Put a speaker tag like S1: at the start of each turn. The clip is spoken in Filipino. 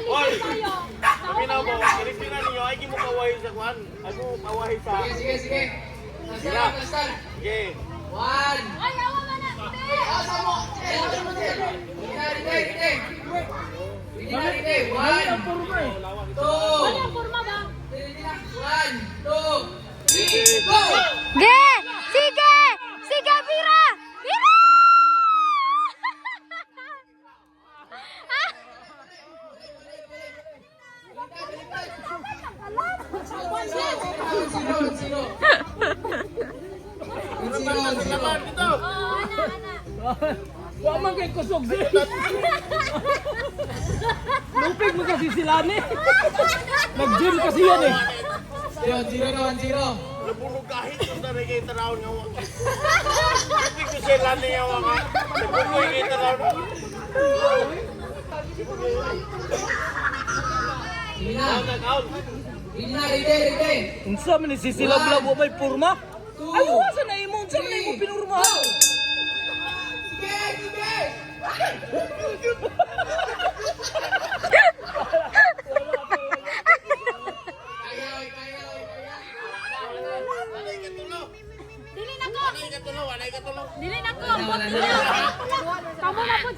S1: Hoy! Paminaw mo, kinipinan ninyo, ay mo kawahi sa kwan. Ay mo kawahi sa...
S2: Sige.
S1: Sila. Sige.
S2: One.
S3: Ay, awa ka na!
S2: Asa mo? Ride. One. Two.
S3: Ano ang forma ba?
S2: One, two, three, go!
S3: Ge! Sige! Sige, Bira! Bira!
S2: Sino?
S1: Laban dito!
S4: Wa man kay kusog di. Lupig mo kasi sila ni. Nag-gym kasi yan eh.
S2: 1-0.
S1: Napulog kahit kung na kayo tanawin nga wak. Hindi ko sila niya waka. Napulog kayo tanawin.
S2: Sige na.
S1: Out.
S2: Ride.
S4: Unsa man ni sisilab-lab wa may porma? Ay wasa na imo, unsa man imo pinurma?
S2: Sige!
S1: Anay katulog.
S3: Dili na ko!
S1: Anay katulog.
S3: Dili na ko! Kamu na po